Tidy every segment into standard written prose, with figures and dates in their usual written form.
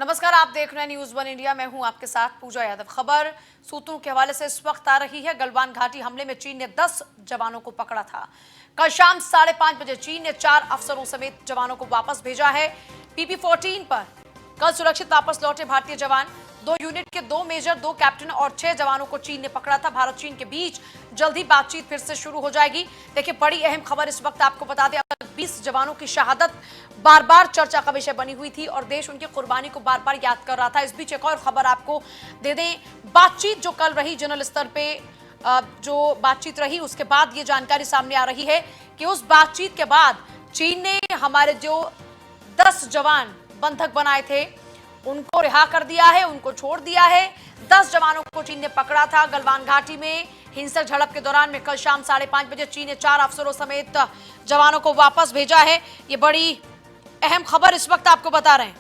नमस्कार, आप देख रहे हैं न्यूज वन इंडिया। मैं हूं आपके साथ पूजा यादव। खबर सूत्रों के हवाले से इस वक्त आ रही है। गलवान घाटी हमले में चीन ने 10 जवानों को पकड़ा था। कल शाम 5:30 बजे चीन ने 4 अफसरों समेत जवानों को वापस भेजा है। PP-14 पर कल सुरक्षित वापस लौटे भारतीय जवान। 2 यूनिट के 2 मेजर, 2 कैप्टन और 6 जवानों को चीन ने पकड़ा था। भारत चीन के बीच जल्द ही बातचीत फिर से शुरू हो जाएगी। देखिए, बड़ी अहम खबर इस वक्त आपको बता दें, 20 जवानों की शहादत बार बार चर्चा का विषय बनी हुई थी और देश उनकी कुर्बानी को बार बार याद कर रहा था। इस बीच एक और खबर आपको दे दें, बातचीत जो कल रही जनरल स्तर पे जो बातचीत रही, उसके बाद ये जानकारी सामने आ रही है कि उस बातचीत के बाद चीन ने हमारे जो 10 जवान बंधक बनाए थे उनको रिहा कर दिया है, उनको छोड़ दिया है। 10 जवानों को चीन ने पकड़ा था। गलवान घाटी में हिंसक झड़प के दौरान में कल शाम 5:30 बजे चीन ने 4 अफसरों समेत जवानों को वापस भेजा है। ये बड़ी अहम खबर इस वक्त आपको बता रहे हैं।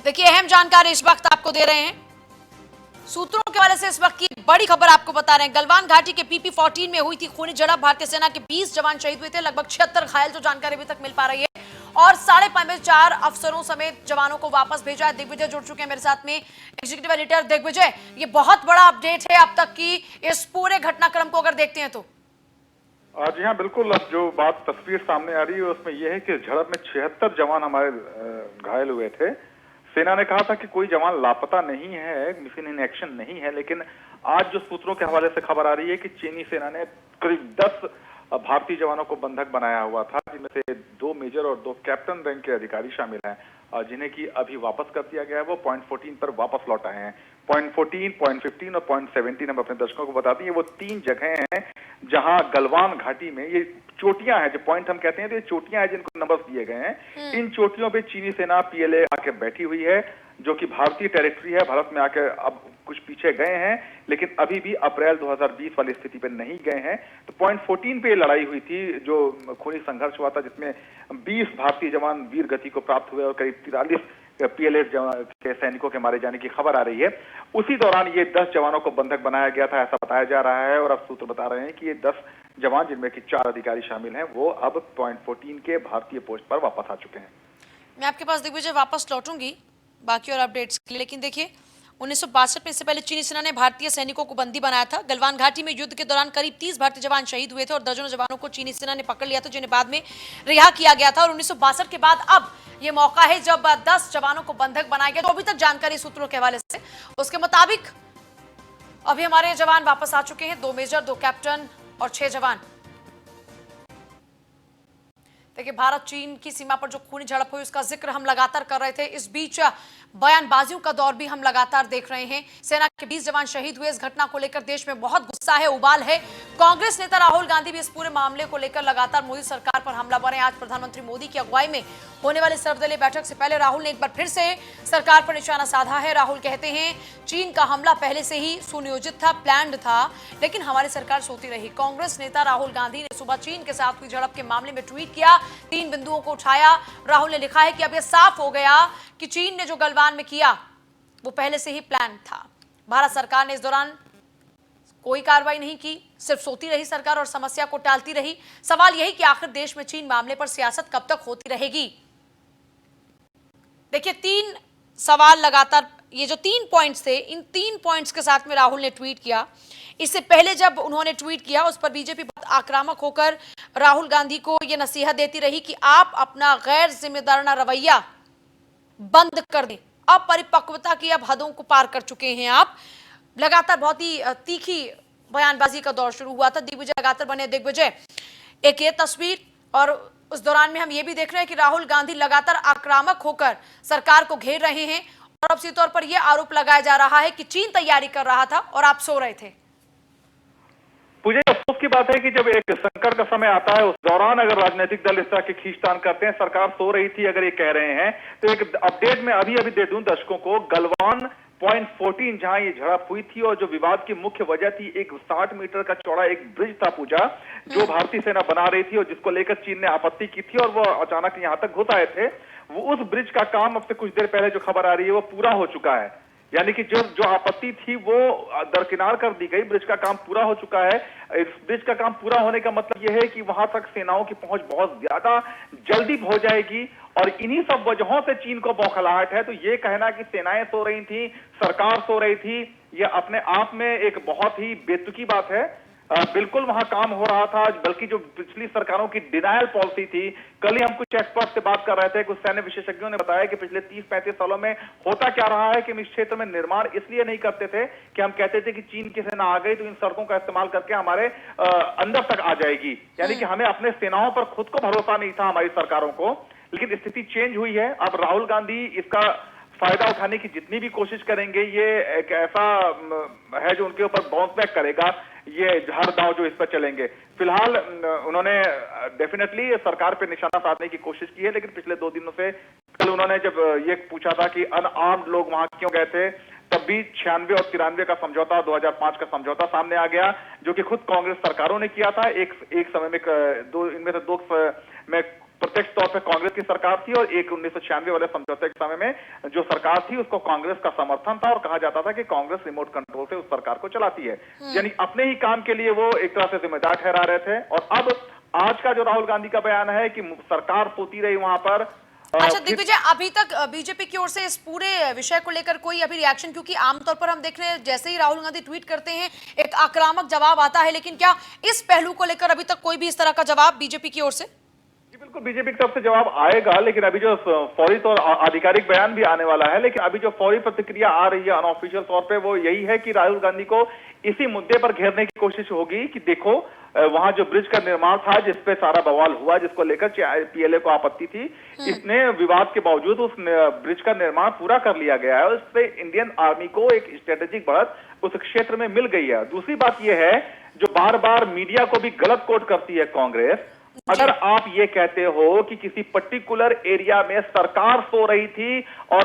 देखिए, अहम जानकारी इस वक्त आपको दे रहे हैं। सूत्रों के हवाले से इस वक्त की बड़ी खबर आपको बता रहे हैं। गलवान घाटी के PP-14 में हुई थी खूनी झड़प। भारतीय सेना के 20 जवान शहीद हुए थे, लगभग 76 घायल, जो जानकारी अभी तक मिल पा रही है। और 5:30 बजे 4 अफसरों समेत जवानों को वापस भेजा है। दिग्विजय जुड़ चुके हैं मेरे साथ में, एग्जीक्यूटिव एडिटर दिग्विजय। ये बहुत बड़ा अपडेट है अब तक की इस पूरे घटनाक्रम को अगर देखते हैं तो। जी हाँ, बिल्कुल। अब जो बात तस्वीर सामने आ रही है उसमें यह है कि झड़प में 76 जवान हमारे घायल हुए थे। सेना ने कहा था कि कोई जवान लापता नहीं है, मिशन इन एक्शन नहीं है, लेकिन आज जो सूत्रों के हवाले से खबर आ रही है कि चीनी सेना ने करीब 10 भारतीय जवानों को बंधक बनाया हुआ था, जिनमें से 2 मेजर और 2 कैप्टन रैंक के अधिकारी शामिल हैं, जिन्हें की अभी वापस कर दिया गया है। वो पॉइंट 14 पर वापस लौट आए हैं। पॉइंट 14, पॉइंट 15 और पॉइंट 17 हम अपने दर्शकों को बता दें, वो 3 जगह हैं जहां गलवान घाटी में ये चोटियां हैं, जो पॉइंट हम कहते हैं, तो ये चोटियां हैं जिनको नंबर दिए गए हैं। इन चोटियों पे चीनी सेना PLA आके बैठी हुई है, जो कि भारतीय टेरिटरी है। भारत में आके अब कुछ पीछे गए हैं, लेकिन अभी भी अप्रैल 2020 वाली स्थिति पे नहीं गए हैं। तो पॉइंट 14 पे लड़ाई हुई थी, जो खूनी संघर्ष हुआ था, जिसमें 20 भारतीय जवान वीर गति को प्राप्त हुए और करीब 43 PLA के सैनिकों के मारे जाने की खबर आ रही है। उसी दौरान ये 10 जवानों को बंधक बनाया गया था, ऐसा बताया जा रहा है। और अब सूत्र बता रहे हैं कि ये 10 जवान, जिनमें कि 4 अधिकारी शामिल हैं, वो अब पॉइंट 14 के भारतीय पोस्ट पर वापस आ चुके हैं। मैं आपके पास दिग्विजय वापस लौटूंगी बाकी और अपडेट्स के लिए, लेकिन देखिए, 1962 में इससे पहले चीनी सेना ने भारतीय सैनिकों को बंदी बनाया था। गलवान घाटी में युद्ध के दौरान करीब 30 भारतीय जवान शहीद हुए थे और दर्जनों जवानों को चीनी सेना ने पकड़ लिया था, जिन्हें बाद में रिहा किया गया था। और 1962 के बाद अब ये मौका है जब 10 जवानों को बंधक बनाया गया। तो अभी तक जानकारी सूत्रों के हवाले से उसके मुताबिक अभी हमारे जवान वापस आ चुके हैं, 2 मेजर, 2 कैप्टन और 6 जवान। देखिए, भारत चीन की सीमा पर जो खूनी झड़प हुई उसका जिक्र हम लगातार कर रहे थे। इस बीच बयानबाजियों का दौर भी हम लगातार देख रहे हैं। सेना के 20 जवान शहीद हुए। इस घटना को लेकर देश में बहुत गुस्सा है, उबाल है। कांग्रेस नेता राहुल गांधी भी इस पूरे मामले को लेकर लगातार मोदी सरकार पर हमलावर हैं। आज प्रधानमंत्री मोदी की अगुवाई में होने वाली सर्वदलीय बैठक से पहले राहुल ने एक बार फिर से सरकार पर निशाना साधा है। राहुल कहते हैं, चीन का हमला पहले से ही सुनियोजित था, प्लान्ड था, लेकिन हमारी सरकार सोती रही। कांग्रेस नेता राहुल गांधी ने सुबह चीन के साथ हुई झड़प के मामले में ट्वीट किया, 3 बिंदुओं को उठाया। राहुल ने लिखा है कि अब यह साफ हो गया कि चीन ने जो गलवान में किया वो पहले से ही प्लान था। भारत सरकार ने इस दौरान कोई कार्रवाई नहीं की, सिर्फ सोती रही सरकार और समस्या को टालती रही। सवाल यही कि आखिर देश में चीन मामले पर सियासत कब तक होती रहेगी। देखिए, 3 सवाल लगातार, ये जो 3 पॉइंट्स थे, इन 3 पॉइंट्स के साथ में राहुल ने ट्वीट किया। इससे पहले जब उन्होंने ट्वीट किया, उस पर बीजेपी बहुत आक्रामक होकर राहुल गांधी को यह नसीहत देती रही कि आप अपना गैर जिम्मेदाराना रवैया बंद कर दें। अब परिपक्वता की अब हदों को पार कर चुके हैं आप। लगातार बहुत ही तीखी बयानबाजी का दौर शुरू हुआ था। दिग्विजय लगातार बने दिग्विजय, एक ये तस्वीर, और उस दौरान में हम ये भी देख रहे हैं कि राहुल गांधी लगातार आक्रामक होकर सरकार को घेर रहे हैं और अब सीधे तौर पर यह आरोप लगाया जा रहा है कि चीन तैयारी कर रहा था और आप सो रहे थे। मुझे अफसोस की बात है कि जब एक संकट का समय आता है, उस दौरान अगर राजनीतिक दल इस तरह की खींचतान करते हैं, सरकार सो रही थी अगर ये कह रहे हैं, तो एक अपडेट में अभी दे दूं दर्शकों को। गलवान पॉइंट 14 जहां ये झड़प हुई थी और जो विवाद की मुख्य वजह थी, एक 60 मीटर का चौड़ा एक ब्रिज था पूजा, जो भारतीय सेना बना रही थी और जिसको लेकर चीन ने आपत्ति की थी और वो अचानक यहां तक घुस आए थे। वो उस ब्रिज का काम अब से कुछ देर पहले जो खबर आ रही है वो पूरा हो चुका है। यानी कि जो जो आपत्ति थी वो दरकिनार कर दी गई। ब्रिज का काम पूरा हो चुका है। इस ब्रिज का काम पूरा होने का मतलब यह है कि वहां तक सेनाओं की पहुंच बहुत ज्यादा जल्दी हो जाएगी और इन्हीं सब वजहों से चीन को बौखलाहट है। तो ये कहना कि सेनाएं सो रही थी, सरकार सो रही थी, ये अपने आप में एक बहुत ही बेतुकी बात है। बिल्कुल वहां काम हो रहा था, बल्कि जो पिछली सरकारों की डिनायल पॉलिसी थी। कल ही हम कुछ एक्सपर्ट से बात कर रहे थे, कुछ सैन्य विशेषज्ञों ने बताया कि पिछले 30-35 सालों में होता क्या रहा है कि हम इस क्षेत्र में निर्माण इसलिए नहीं करते थे कि हम कहते थे कि चीन की सेना आ गई तो इन सड़कों का इस्तेमाल करके हमारे अंदर तक आ जाएगी। यानी कि हमें अपने सेनाओं पर खुद को भरोसा नहीं था, हमारी सरकारों को। लेकिन स्थिति चेंज हुई है। अब राहुल गांधी इसका फायदा उठाने की जितनी भी कोशिश करेंगे, ये एक ऐसा है जो उनके ऊपर बाउंस बैक करेगा। ये हर दांव जो इस पर चलेंगे। फिलहाल उन्होंने डेफिनेटली सरकार पे निशाना साधने की कोशिश की है, लेकिन पिछले 2 दिनों से, कल उन्होंने जब ये पूछा था कि अनआर्म्ड लोग वहां क्यों गए थे, तब भी 96 और 93 का समझौता, 2005 का समझौता सामने आ गया, जो कि खुद कांग्रेस सरकारों ने किया था। एक समय में इनमें से 2 में प्रत्यक्ष तौर पर कांग्रेस की सरकार थी और एक 1996 वाले समझौते के समय में जो सरकार थी उसको कांग्रेस का समर्थन था और कहा जाता था कि कांग्रेस रिमोट कंट्रोल से उस सरकार को चलाती है। यानी अपने ही काम के लिए वो एक तरह से जिम्मेदार ठहरा रहे थे। और अब आज का जो राहुल गांधी का बयान है कि सरकार सोती रही वहां पर। अच्छा दिग्विजय, अभी तक बीजेपी की ओर से इस पूरे विषय को लेकर कोई अभी रिएक्शन, क्योंकि आमतौर पर हम देख रहे हैं जैसे ही राहुल गांधी ट्वीट करते हैं एक आक्रामक जवाब आता है, लेकिन क्या इस पहलू को लेकर अभी तक कोई भी इस तरह का जवाब बीजेपी की ओर से? बिल्कुल बीजेपी की तरफ से जवाब आएगा, लेकिन अभी जो फौरी तौर आधिकारिक बयान भी आने वाला है। लेकिन अभी जो फौरी प्रतिक्रिया आ रही है अनऑफिशियल तौर पे वो यही है कि राहुल गांधी को इसी मुद्दे पर घेरने की कोशिश होगी कि देखो वहां जो ब्रिज का निर्माण था, जिसपे सारा बवाल हुआ, जिसको लेकर पीएलए को आपत्ति थी, इसने विवाद के बावजूद उस ब्रिज का निर्माण पूरा कर लिया गया है और इससे इंडियन आर्मी को एक स्ट्रेटेजिक बढ़त उस क्षेत्र में मिल गई है। दूसरी बात यह है जो बार बार मीडिया को भी गलत कोट करती है कांग्रेस, अगर आप ये कहते हो कि किसी पर्टिकुलर एरिया में सरकार सो रही थी और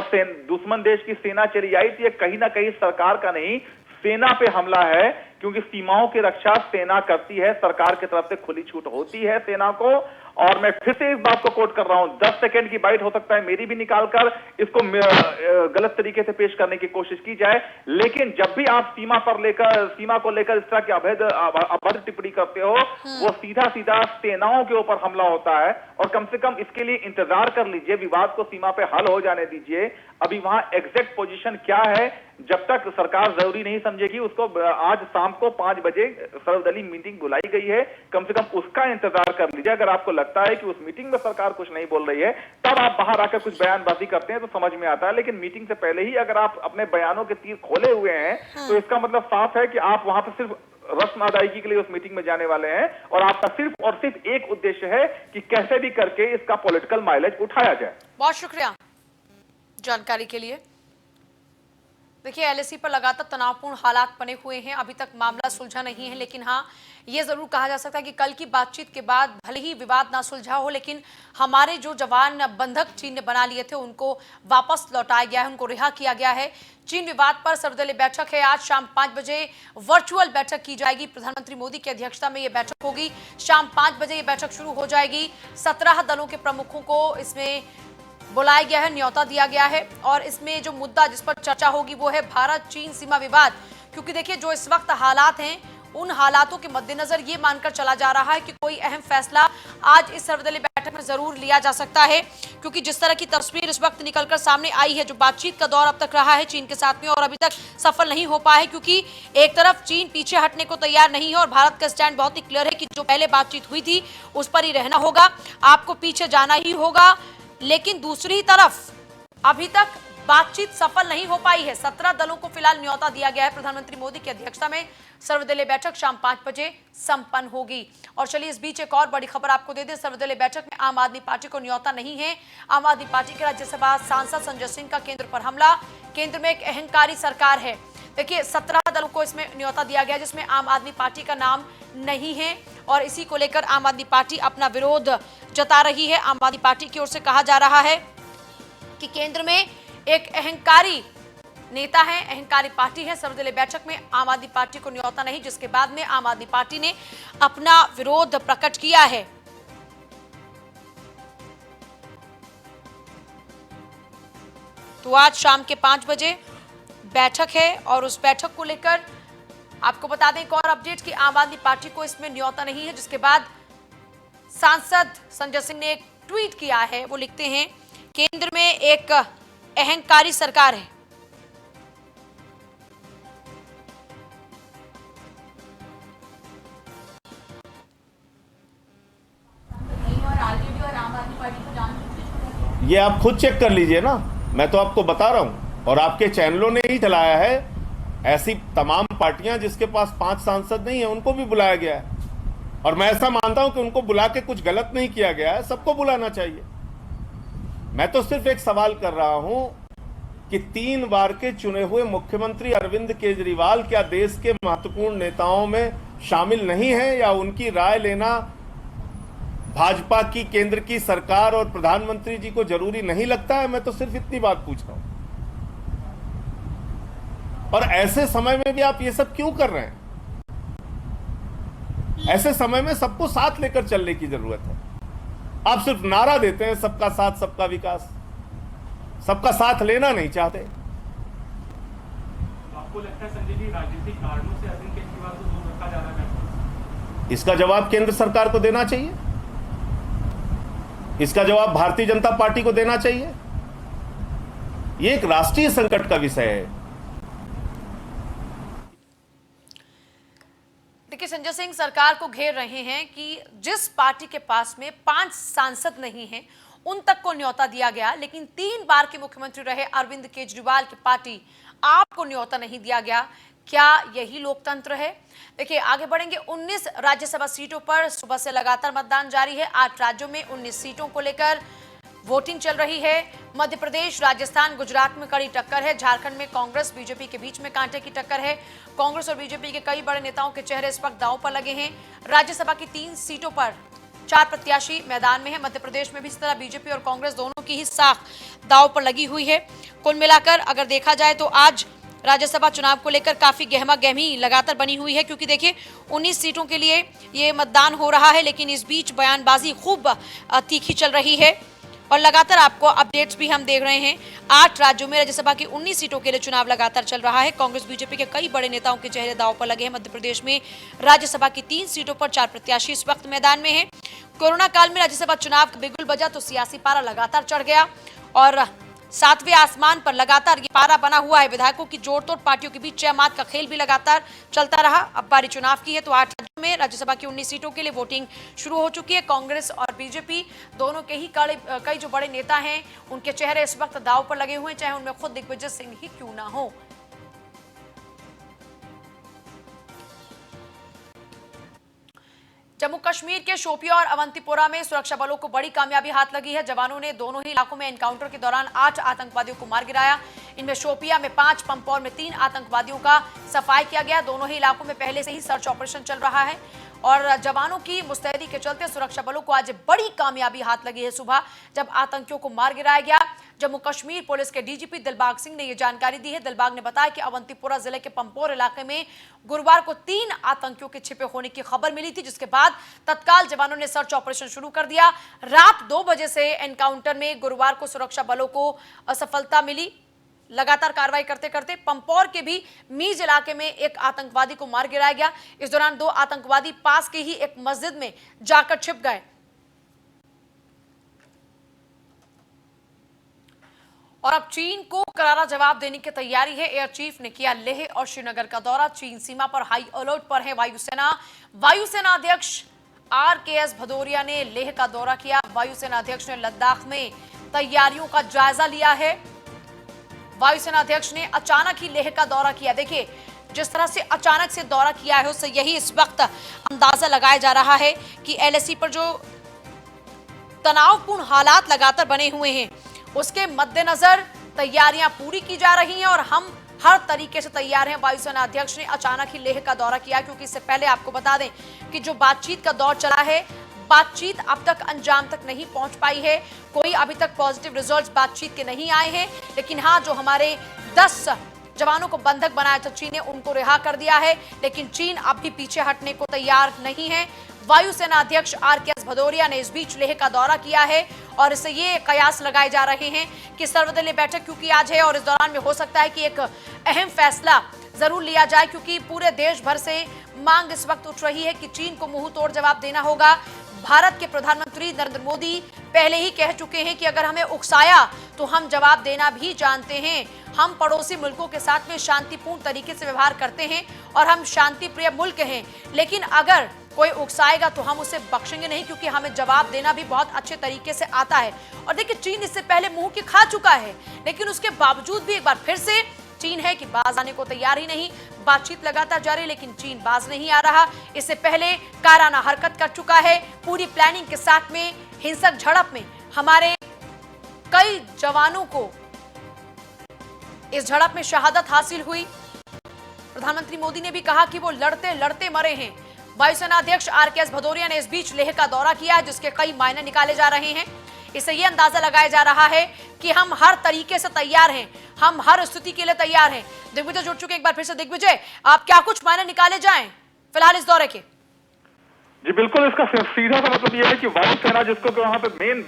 दुश्मन देश की सेना चली आई थी, कहीं ना कहीं सरकार का नहीं सेना पे हमला है, क्योंकि सीमाओं की रक्षा सेना करती है, सरकार की तरफ से खुली छूट होती है सेना को। और मैं फिर से इस बात को कोट कर रहा हूं, 10 सेकंड की बाइट हो सकता है मेरी भी निकालकर इसको गलत तरीके से पेश करने की कोशिश की जाए, लेकिन जब भी आप सीमा को लेकर इस तरह की अभद्र टिप्पणी करते हो, वो सीधा सीधा सेनाओं के ऊपर हमला होता है। और कम से कम इसके लिए इंतजार कर लीजिए, विवाद को सीमा पे हल हो जाने दीजिए। अभी वहां एग्जैक्ट पोजीशन क्या है, जब तक सरकार जरूरी नहीं समझेगी, उसको आज शाम को 5 बजे सर्वदलीय मीटिंग बुलाई गई है, कम से कम उसका इंतजार कर लीजिए। अगर आपको लगता है कि उस मीटिंग में सरकार कुछ नहीं बोल रही है, तब आप बाहर आकर कुछ बयानबाजी करते हैं तो समझ में आता है। लेकिन मीटिंग से पहले ही अगर आप अपने बयानों के तीर खोले हुए हैं, तो इसका मतलब साफ है कि आप वहां पर सिर्फ रस्म अदायगी के लिए उस मीटिंग में जाने वाले हैं और आपका सिर्फ और सिर्फ एक उद्देश्य है कि कैसे भी करके इसका पॉलिटिकल माइलेज उठाया जाए। बहुत शुक्रिया जानकारी के लिए। देखिए, एलएसी पर लगातार तनावपूर्ण हालात बने हुए हैं, अभी तक मामला सुलझा नहीं है, लेकिन हाँ ये जरूर कहा जा सकता है कि कल की बातचीत के बाद भले ही विवाद ना सुलझा हो, लेकिन हमारे जो जवान बंधक चीन ने बना लिए थे उनको वापस लौटाया गया है, उनको रिहा किया गया है। चीन विवाद पर सर्वदलीय बैठक है, आज शाम 5 बजे वर्चुअल बैठक की जाएगी। प्रधानमंत्री मोदी की अध्यक्षता में यह बैठक होगी। शाम 5 बजे ये बैठक शुरू हो जाएगी। 17 दलों के प्रमुखों को इसमें बुलाया गया है, न्योता दिया गया है और इसमें जो मुद्दा जिस पर चर्चा होगी वो है भारत चीन सीमा विवाद। क्योंकि देखिए, जो इस वक्त हालात हैं, उन हालातों के मद्देनजर ये मानकर चला जा रहा है कि कोई अहम फैसला आज इस सर्वदलीय बैठक में जरूर लिया जा सकता है। क्योंकि जिस तरह की तस्वीर इस वक्त निकलकर सामने आई है, जो बातचीत का दौर अब तक रहा है चीन के साथ में और अभी तक सफल नहीं हो पाया है, क्योंकि एक तरफ चीन पीछे हटने को तैयार नहीं है और भारत का स्टैंड बहुत ही क्लियर है कि जो पहले बातचीत हुई थी उस पर ही रहना होगा, आपको पीछे जाना ही होगा। लेकिन दूसरी तरफ अभी तक बातचीत सफल नहीं हो पाई है। 17 दलों को फिलहाल न्योता दिया गया है। प्रधानमंत्री मोदी की अध्यक्षता में सर्वदलीय बैठक शाम 5 बजे संपन्न होगी। और चलिए इस बीच एक और बड़ी खबर आपको दे दें, सर्वदलीय बैठक में आम आदमी पार्टी को न्योता नहीं है। आम आदमी पार्टी के राज्यसभा सांसद संजय सिंह का केंद्र पर हमला। केंद्र में एक अहंकारी सरकार है। देखिए, 17 दलों को इसमें न्योता दिया गया जिसमें आम आदमी पार्टी का नाम नहीं है और इसी को लेकर आम आदमी पार्टी अपना विरोध जता रही है। आम आदमी पार्टी की ओर से कहा जा रहा है कि केंद्र में एक अहंकारी नेता है, अहंकारी पार्टी है। सर्वदलीय बैठक में आम आदमी पार्टी को न्योता नहीं, जिसके बाद में आम आदमी पार्टी ने अपना विरोध प्रकट किया है। तो आज शाम के 5 बजे बैठक है और उस बैठक को लेकर आपको बता दें एक और अपडेट कि आम आदमी पार्टी को इसमें न्योता नहीं है, जिसके बाद सांसद संजय सिंह ने एक ट्वीट किया है। वो लिखते हैं, केंद्र में एक अहंकारी सरकार है। ये आप खुद चेक कर लीजिए ना, मैं तो आपको बता रहा हूं, और आपके चैनलों ने ही चलाया है। ऐसी तमाम पार्टियां जिसके पास 5 सांसद नहीं है उनको भी बुलाया गया है, और मैं ऐसा मानता हूं कि उनको बुला के कुछ गलत नहीं किया गया है, सबको बुलाना चाहिए। मैं तो सिर्फ एक सवाल कर रहा हूं कि 3 बार के चुने हुए मुख्यमंत्री अरविंद केजरीवाल क्या देश के महत्वपूर्ण नेताओं में शामिल नहीं है, या उनकी राय लेना भाजपा की केंद्र की सरकार और प्रधानमंत्री जी को जरूरी नहीं लगता है? मैं तो सिर्फ इतनी बात पूछ रहा हूं। और ऐसे समय में भी आप ये सब क्यों कर रहे हैं? ऐसे समय में सबको साथ लेकर चलने की जरूरत है। आप सिर्फ नारा देते हैं सबका साथ सबका विकास, सबका साथ लेना नहीं चाहते। आपको लगता है संजय जी राजनीतिक कारणों से अरविंद केजरीवाल को दूर रखा जा रहा है? इसका जवाब केंद्र सरकार को देना चाहिए, इसका जवाब भारतीय जनता पार्टी को देना चाहिए। यह एक राष्ट्रीय संकट का विषय है। देखिए, संजय सिंह सरकार को घेर रहे हैं कि जिस पार्टी के पास में 5 सांसद नहीं हैं उन तक को न्योता दिया गया, लेकिन 3 बार के मुख्यमंत्री रहे अरविंद केजरीवाल की पार्टी आपको न्योता नहीं दिया गया। क्या यही लोकतंत्र है? देखिए, आगे बढ़ेंगे। 19 राज्यसभा सीटों पर सुबह से लगातार मतदान जारी है। 8 राज्यों में 19 सीटों को लेकर वोटिंग चल रही है। मध्य प्रदेश, राजस्थान, गुजरात में कड़ी टक्कर है। झारखंड में कांग्रेस बीजेपी के बीच में कांटे की टक्कर है। कांग्रेस और बीजेपी के कई बड़े नेताओं के चेहरे इस वक्त दांव पर लगे हैं। राज्यसभा की 3 सीटों पर 4 प्रत्याशी मैदान में है। मध्य प्रदेश में भी इस तरह बीजेपी और कांग्रेस दोनों की ही साख दांव पर लगी हुई है। कुल मिलाकर अगर देखा जाए तो आज राज्यसभा चुनाव को लेकर काफी गहमा गहमी लगातार बनी हुई है, क्योंकि देखिए 19 सीटों के लिए ये मतदान हो रहा है, लेकिन इस बीच बयानबाजी खूब तीखी चल रही है और लगातार आपको अपडेट्स भी हम देख रहे हैं। 8 राज्यों में राज्यसभा की 19 सीटों के लिए चुनाव लगातार चल रहा है। कांग्रेस बीजेपी के कई बड़े नेताओं के चेहरे दांव पर लगे हैं। मध्य प्रदेश में राज्यसभा की 3 सीटों पर 4 प्रत्याशी इस वक्त मैदान में है। कोरोना काल में राज्यसभा चुनाव का बिगुल बजा तो सियासी पारा लगातार चढ़ गया और 7वें आसमान पर लगातार ये पारा बना हुआ है। विधायकों की जोड़तोड़ पार्टियों के बीच जय मात का खेल भी लगातार चलता रहा। अब बारी चुनाव की है तो 8 राज्यों में राज्यसभा की 19 सीटों के लिए वोटिंग शुरू हो चुकी है। कांग्रेस और बीजेपी दोनों के ही कई जो बड़े नेता हैं उनके चेहरे इस वक्त दांव पर लगे हुए हैं, चाहे उनमें खुद दिग्विजय सिंह ही क्यों ना हो। जम्मू कश्मीर के शोपिया और अवंतीपोरा में सुरक्षा बलों को बड़ी कामयाबी हाथ लगी है। जवानों ने दोनों ही इलाकों में एनकाउंटर के दौरान 8 आतंकवादियों को मार गिराया। इनमें शोपिया में 5, पंपोर में 3 आतंकवादियों का सफाई किया गया। दोनों ही इलाकों में पहले से ही सर्च ऑपरेशन चल रहा है और जवानों की मुस्तैदी के चलते सुरक्षा बलों को आज बड़ी कामयाबी हाथ लगी है। सुबह जब आतंकियों को मार गिराया गया, जम्मू कश्मीर पुलिस के डीजीपी दिलबाग सिंह ने यह जानकारी दी है। दिलबाग ने बताया कि अवंतीपोरा जिले के पंपोर इलाके में गुरुवार को 3 आतंकियों के छिपे होने की खबर मिली थी, जिसके बाद तत्काल जवानों ने सर्च ऑपरेशन शुरू कर दिया। रात 2 बजे से एनकाउंटर में गुरुवार को सुरक्षा बलों को असफलता मिली। लगातार कार्रवाई करते करते पंपोर के भी मीज इलाके में एक आतंकवादी को मार गिराया गया। इस दौरान 2 आतंकवादी पास के ही एक मस्जिद में जाकर छिप गए और अब चीन को करारा जवाब देने की तैयारी है। एयर चीफ ने किया लेह और श्रीनगर का दौरा। चीन सीमा पर हाई अलर्ट पर है वायुसेना। वायुसेना अध्यक्ष RKS भदौरिया ने लेह का दौरा किया। वायुसेना अध्यक्ष ने लद्दाख में तैयारियों का जायजा लिया है। वायुसेना अध्यक्ष ने अचानक ही लेह का दौरा किया। देखिए, जिस तरह से अचानक से दौरा किया है उससे यही इस वक्त अंदाजा लगाया जा रहा है कि LAC पर जो तनावपूर्ण हालात लगातार बने हुए हैं उसके मद्देनजर तैयारियां पूरी की जा रही हैं और हम हर तरीके से तैयार हैं। वायुसेना अध्यक्ष ने अचानक ही लेह का दौरा किया, क्योंकि इससे पहले आपको बता दें कि जो बातचीत का दौर चला है, बातचीत अब तक अंजाम तक नहीं पहुंच पाई है। कोई अभी तक पॉजिटिव रिजल्ट्स बातचीत के नहीं आए हैं, लेकिन हाँ, जो हमारे 10 जवानों को बंधक बनाया तो चीन ने उनको रिहा कर दिया है, लेकिन चीन अब भी पीछे हटने को तैयार नहीं है। वायुसेना अध्यक्ष RKS भदौरिया ने इस बीच लेह का दौरा किया है और इससे ये कयास लगाए जा रहे हैं कि सर्वदलीय बैठक क्योंकि आज है और इस दौरान में हो सकता है कि एक अहम फैसला जरूर लिया जाए, क्योंकि पूरे देश भर से मांग इस वक्त उठ रही है कि चीन को मुंह तोड़ जवाब देना होगा। भारत के प्रधानमंत्री नरेंद्र मोदी पहले ही कह चुके हैं कि अगर हमें उकसाया तो हम जवाब देना भी जानते हैं। हम पड़ोसी मुल्कों के साथ में शांतिपूर्ण तरीके से व्यवहार करते हैं और हम शांति प्रिय मुल्क हैं, लेकिन अगर कोई उकसाएगा तो हम उसे बख्शेंगे नहीं, क्योंकि हमें जवाब देना भी बहुत अच्छे तरीके से आता है। और देखिए, चीन इससे पहले मुंह की खा चुका है, लेकिन उसके बावजूद भी एक बार फिर से चीन है कि बाज आने को तैयार ही नहीं। बातचीत लगातार जारी, लेकिन चीन बाज नहीं आ रहा। इससे पहले कायराना हरकत कर चुका है। पूरी प्लानिंग के साथ में हिंसक झड़प में हमारे कई जवानों को इस झड़प में शहादत हासिल हुई। प्रधानमंत्री मोदी ने भी कहा कि वो लड़ते लड़ते मरे हैं। वायुसेना अध्यक्ष RKS भदौरिया ने इस बीच लेह का दौरा किया है, जिसके कई मायने निकाले जा रहे हैं। इससे यह अंदाजा लगाया जा रहा है कि हम हर तरीके से तैयार हैं, हम हर स्थिति के लिए तैयार हैं। दिग्विजय जुड़ चुके, एक बार फिर से दिग्विजय, आप क्या कुछ मायने निकाले जाएं फिलहाल इस दौरे के? जी बिल्कुल, इसका सीधा सा मतलब यह है कि वायुसेना, जिसको कि वहां पे मेन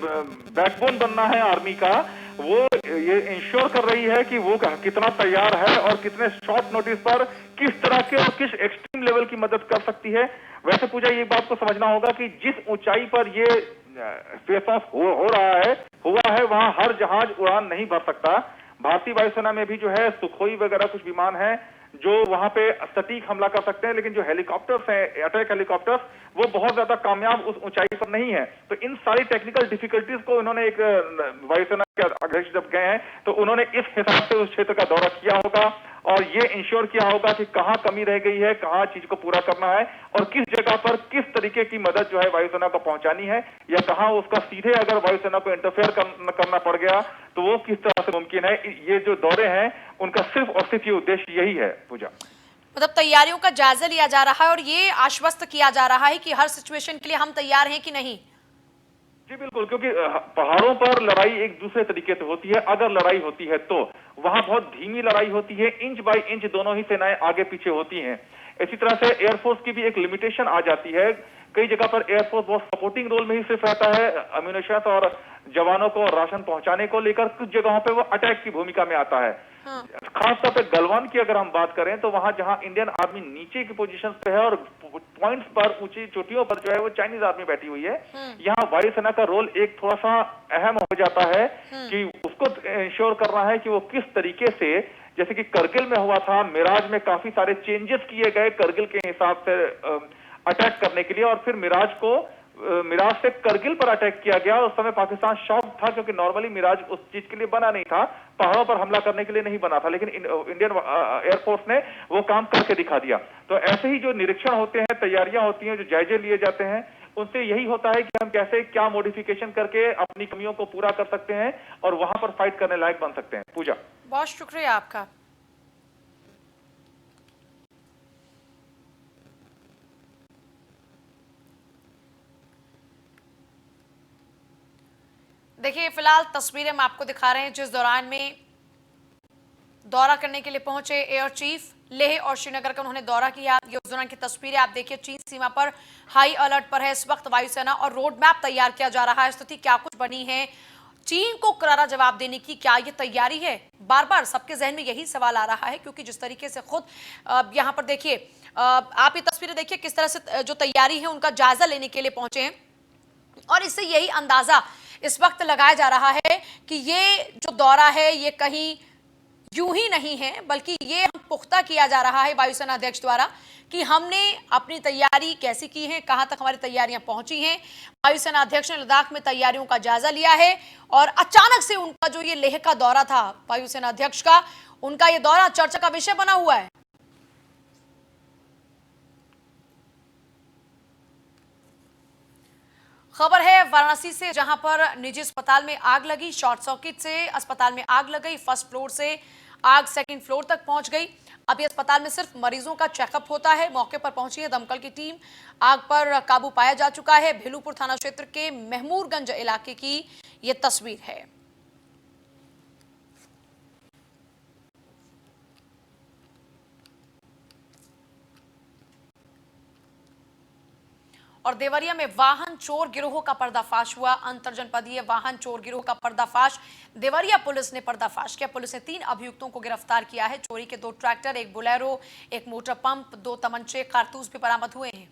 बैकबोन बनना है आर्मी का, वो ये इंश्योर कर रही है कि वो कितना तैयार है और कितने शॉर्ट नोटिस पर किस तरह के और किस एक्सट्रीम लेवल की मदद कर सकती है। वैसे पूजा, ये बात को समझना होगा कि जिस ऊंचाई पर ये फेस ऑफ हो रहा है, हुआ है, वहां हर जहाज उड़ान नहीं भर सकता। भारतीय वायुसेना में भी जो है सुखोई वगैरह कुछ विमान हैं जो वहां पे सटीक हमला कर सकते हैं, लेकिन जो हेलीकॉप्टर्स हैं, अटैक हेलीकॉप्टर्स, वो बहुत ज्यादा कामयाब उस ऊंचाई पर नहीं है। तो इन सारी टेक्निकल डिफिकल्टीज को इन्होंने, एक वायुसेना के अध्यक्ष जब गए हैं तो उन्होंने इस हिसाब से उस क्षेत्र का दौरा किया होगा और ये इंश्योर किया होगा कि कहां कमी रह गई है, कहां चीज को पूरा करना है और किस जगह पर किस तरीके की मदद जो है वायुसेना को पहुंचानी है, या कहां उसका सीधे अगर वायुसेना को इंटरफेयर करना पड़ गया तो वो किस तरह से मुमकिन है। ये जो दौरे हैं उनका सिर्फ और सिर्फ ये उद्देश्य यही है पूजा। मतलब तैयारियों का जायजा लिया जा रहा है और ये आश्वस्त किया जा रहा है कि हर सिचुएशन के लिए हम तैयार हैं कि नहीं? जी बिल्कुल, क्योंकि पहाड़ों पर लड़ाई एक दूसरे तरीके से होती है। अगर लड़ाई होती है तो वहां बहुत धीमी लड़ाई होती है, इंच बाय इंच दोनों ही सेनाएं आगे पीछे होती हैं। इसी तरह से एयरफोर्स की भी एक लिमिटेशन आ जाती है। कई जगह पर एयरफोर्स बहुत सपोर्टिंग रोल में ही सिर्फ रहता है, अम्यूनिशन और जवानों को राशन पहुंचाने को लेकर। कुछ जगहों पे वो अटैक की भूमिका में आता है। खासतौर पे गलवान की अगर हम बात करें तो वहां जहां इंडियन आर्मी नीचे की पोजीशन पे है और पॉइंट्स पर, ऊंची चोटियों पर जो है वो चाइनीज आर्मी बैठी हुई है, यहाँ वायुसेना का रोल एक थोड़ा सा अहम हो जाता है कि उसको इंश्योर करना है कि वो किस तरीके से, जैसे कि करगिल में हुआ था, मिराज में काफी सारे चेंजेस किए गए करगिल के हिसाब से अटैक करने के लिए, और फिर मिराज से करगिल पर अटैक किया गया। उस समय पाकिस्तान शॉक था क्योंकि नॉर्मली मिराज उस चीज के लिए बना नहीं था, पहाड़ों पर हमला करने के लिए नहीं बना था, लेकिन इंडियन एयरफोर्स ने वो काम करके दिखा दिया। तो ऐसे ही जो निरीक्षण होते हैं, तैयारियां होती हैं, जो जायजे लिए जाते हैं, उनसे यही होता है कि हम कैसे क्या मॉडिफिकेशन करके अपनी कमियों को पूरा कर सकते हैं और वहां पर फाइट करने लायक बन सकते हैं। पूजा, बहुत शुक्रिया आपका। देखिए, फिलहाल तस्वीरें हम आपको दिखा रहे हैं जिस दौरान में दौरा करने के लिए पहुंचे एयर चीफ, लेह और श्रीनगर का उन्होंने दौरा किया। ये उस दौरान की तस्वीरें आप देखिए। चीन सीमा पर हाई अलर्ट पर है इस वक्त वायुसेना और रोड मैप तैयार किया जा रहा है। स्थिति क्या कुछ बनी है, चीन को करारा जवाब देने की क्या ये तैयारी है? बार बार सबके जहन में यही सवाल आ रहा है, क्योंकि जिस तरीके से खुद यहाँ पर देखिए, आप ये तस्वीरें देखिए किस तरह से जो तैयारी है उनका जायजा लेने के लिए पहुंचे हैं, और इससे यही अंदाजा इस वक्त लगाया जा रहा है कि ये जो दौरा है ये कहीं यूं ही नहीं है, बल्कि ये हम पुख्ता किया जा रहा है वायुसेना अध्यक्ष द्वारा कि हमने अपनी तैयारी कैसी की है, कहां तक हमारी तैयारियां पहुंची हैं। वायुसेना अध्यक्ष ने लद्दाख में तैयारियों का जायजा लिया है और अचानक से उनका जो ये लेह का दौरा था, वायुसेना अध्यक्ष का, उनका ये दौरा चर्चा का विषय बना हुआ है। खबर है वाराणसी से, जहां पर निजी अस्पताल में आग लगी। शॉर्ट सर्किट से अस्पताल में आग लग गई। फर्स्ट फ्लोर से आग सेकंड फ्लोर तक पहुंच गई। अभी अस्पताल में सिर्फ मरीजों का चेकअप होता है। मौके पर पहुंची है दमकल की टीम। आग पर काबू पाया जा चुका है। भेलूपुर थाना क्षेत्र के महमूरगंज इलाके की यह तस्वीर है। और देवरिया में वाहन चोर गिरोह का पर्दाफाश हुआ। अंतरजनपदीय वाहन चोर गिरोह का पर्दाफाश देवरिया पुलिस ने पर्दाफाश किया। पुलिस ने 3 अभियुक्तों को गिरफ्तार किया है। चोरी के 2 ट्रैक्टर, 1 बोलेरो, 1 मोटर पंप, 2 तमंचे, कारतूस भी बरामद हुए हैं।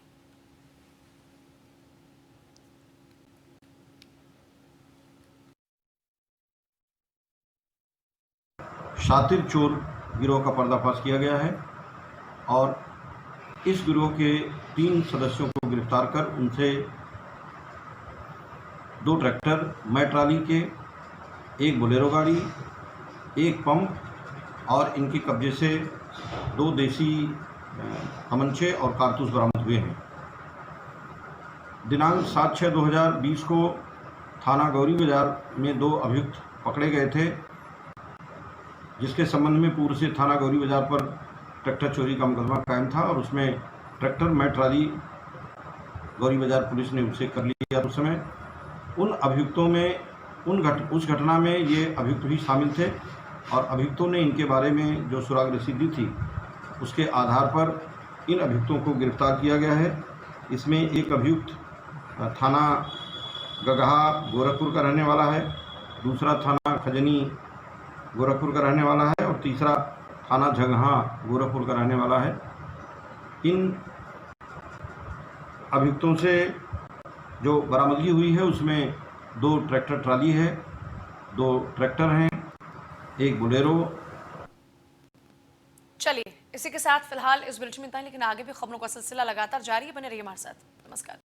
शातिर चोर गिरोह का पर्दाफाश किया गया है और इस गिरोह के 3 सदस्यों को गिरफ्तार कर उनसे 2 ट्रैक्टर, मै ट्राली के, 1 बोलेरो गाड़ी, 1 पंप और इनके कब्जे से 2 देसी तमंचे और कारतूस बरामद हुए हैं। दिनांक 7/6/2020 को थाना गौरी बाजार में 2 अभियुक्त पकड़े गए थे, जिसके संबंध में पूर्व से थाना गौरी बाजार पर ट्रैक्टर चोरी का मुकदमा कायम था और उसमें ट्रैक्टर मै ट्राली गौरी बाजार पुलिस ने उसे कर लिया। उस समय उन अभियुक्तों में उस घटना में ये अभियुक्त भी शामिल थे और अभियुक्तों ने इनके बारे में जो सुराग रसीद दी थी उसके आधार पर इन अभियुक्तों को गिरफ्तार किया गया है। इसमें एक अभियुक्त थाना गगहा गोरखपुर का रहने वाला है, दूसरा थाना खजनी गोरखपुर का रहने वाला है और तीसरा थाना झगहा गोरखपुर का रहने वाला है। इन अभियुक्तों से जो बरामदगी हुई है उसमें 2 ट्रैक्टर ट्राली है, 2 ट्रैक्टर हैं, 1 बोलेरो। चलिए इसी के साथ फिलहाल इस बुलेटिन में इतना ही, लेकिन आगे भी खबरों का सिलसिला लगातार जारी है। बने रहिए हमारे साथ। नमस्कार।